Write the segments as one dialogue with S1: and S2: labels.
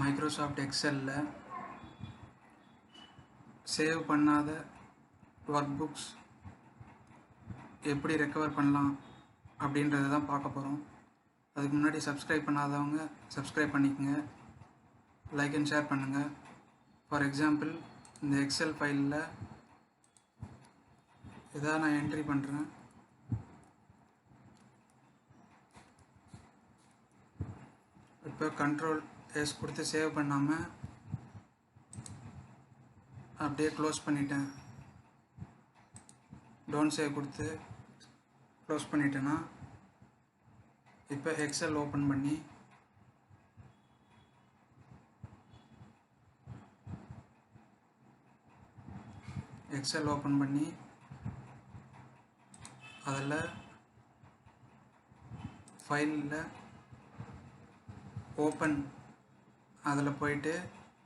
S1: Microsoft எக்ஸலில் save பண்ணாத work books எப்படி recover பண்ணலாம் அப்படின்றத தான் பார்க்க போகிறோம். அதுக்கு முன்னாடி சப்ஸ்கிரைப் பண்ணாதவங்க சப்ஸ்கிரைப் பண்ணிக்கோங்க, லைக் அண்ட் ஷேர் பண்ணுங்கள். ஃபார் எக்ஸாம்பிள், இந்த எக்ஸல் ஃபைலில் இதாக நான் என்ட்ரி பண்ணுறேன். இப்போ கண்ட்ரோல் எஸ் கொடுத்து சேவ் பண்ணாமல் அப்படியே க்ளோஸ் பண்ணிட்டேன். டோன்ட் சேவ் கொடுத்து க்ளோஸ் பண்ணிட்டேன்னா இப்போ எக்ஸல் ஓப்பன் பண்ணி அதில் ஃபைலில் ஓப்பன் அதில் போயிட்டு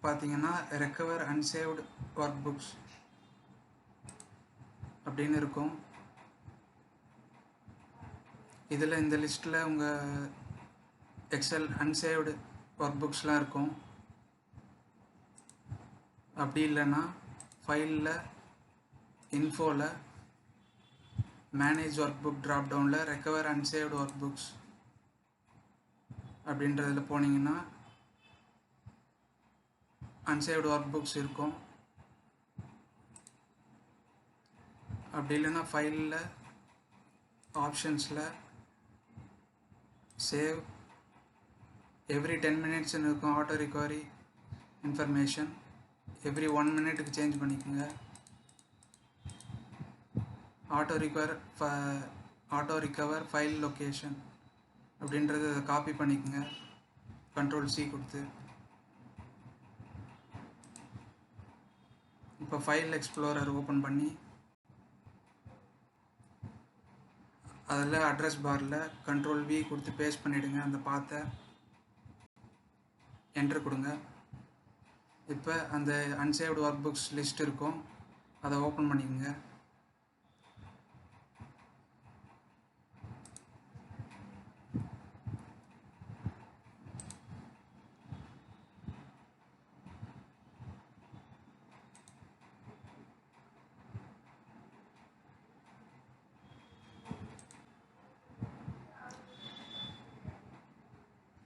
S1: பார்த்தீங்கன்னா ரெக்கவர் அன்சேவ்டு ஒர்க் புக்ஸ் அப்படின்னு இருக்கும். இதில் இந்த லிஸ்ட்டில் உங்கள் எக்ஸல் அன்சேவ்டு ஒர்க் புக்ஸ்லாம் இருக்கும். அப்படி இல்லைன்னா ஃபைலில் இன்ஃபோவில் மேனேஜ் ஒர்க் புக் ட்ராப் டவுனில் ரெக்கவர் அன்சேவ்டு ஒர்க் புக்ஸ் அப்படின்றதில் போனீங்கன்னா அன்சேவ்டு ஒர்க் புக்ஸ் இருக்கும். அப்படி இல்லைன்னா ஃபைலில் ஆப்ஷன்ஸில் சேவ் எவ்ரி 10 minutesன்னு இருக்கும். Auto recovery information every 1 minute change பண்ணிக்கோங்க. ஆட்டோ ரிகவர் ஃபைல் லொக்கேஷன் அப்படின்றத காப்பி பண்ணிக்கோங்க, கண்ட்ரோல் சி கொடுத்து. இப்போ ஃபைல் எக்ஸ்ப்ளோரர் ஓப்பன் பண்ணி அதில் அட்ரஸ் பாரில் கண்ட்ரோல் வி கொடுத்து பேஸ்ட் பண்ணிவிடுங்க. அந்த பாத்தை என்ட்ரு கொடுங்க. இப்போ அந்த அன்சேவ்டு ஒர்க் புக்ஸ் லிஸ்ட் இருக்கும், அதை ஓப்பன் பண்ணிக்கோங்க.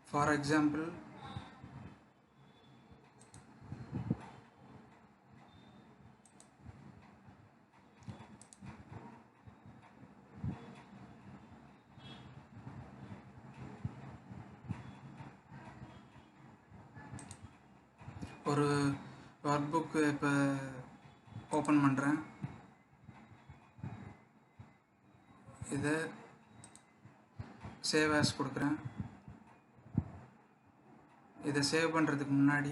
S1: ஃபார் எக்ஸாம்பிள், ஒரு ஒர்க் புக்கு இப்போ ஓப்பன் பண்ணுறேன். இதை சேவ் ஆஸ் கொடுக்குறேன். இதை சேவ் பண்ணுறதுக்கு முன்னாடி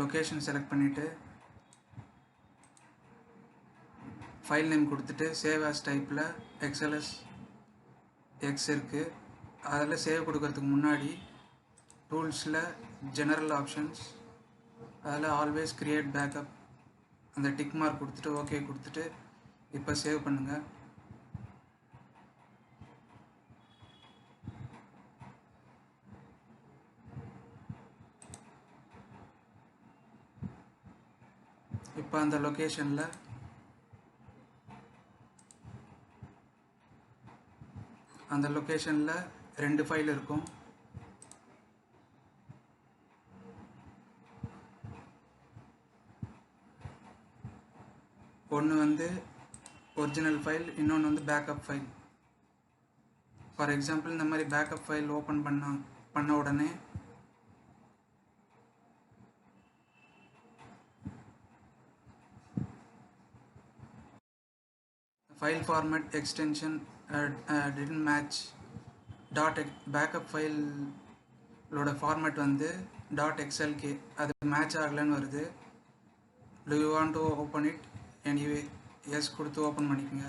S1: லொக்கேஷன் செலக்ட் பண்ணிவிட்டு ஃபைல் நேம் கொடுத்துட்டு சேவ் ஆஸ் டைப்பில் எக்ஸ்எல்எஸ் எக்ஸ் இருக்குது. அதில் சேவ் கொடுக்கறதுக்கு முன்னாடி டூல்ஸில் ஜெனரல் ஆப்ஷன்ஸ் அதில் ஆல்வேஸ் கிரியேட் பேக்கப் அந்த டிக் மார்க் கொடுத்துட்டு ஓகே கொடுத்துட்டு இப்போ சேவ் பண்ணுங்கள். இப்போ அந்த லொக்கேஷனில் ரெண்டு ஃபைல் இருக்கும். ஒன்று வந்து ஒரிஜினல் ஃபைல், இன்னொன்று வந்து பேக்கப் ஃபைல். ஃபார் எக்ஸாம்பிள், இந்த மாதிரி பேக்கப் ஃபைல் ஓப்பன் பண்ண உடனே file format extension didn't match backup ஃபைலோட ஃபார்மேட் வந்து .xlk அது மேட்ச் ஆகலைன்னு வருது. Do you want to open it? Anyway yes கொடுத்து ஓப்பன் பண்ணிக்கோங்க.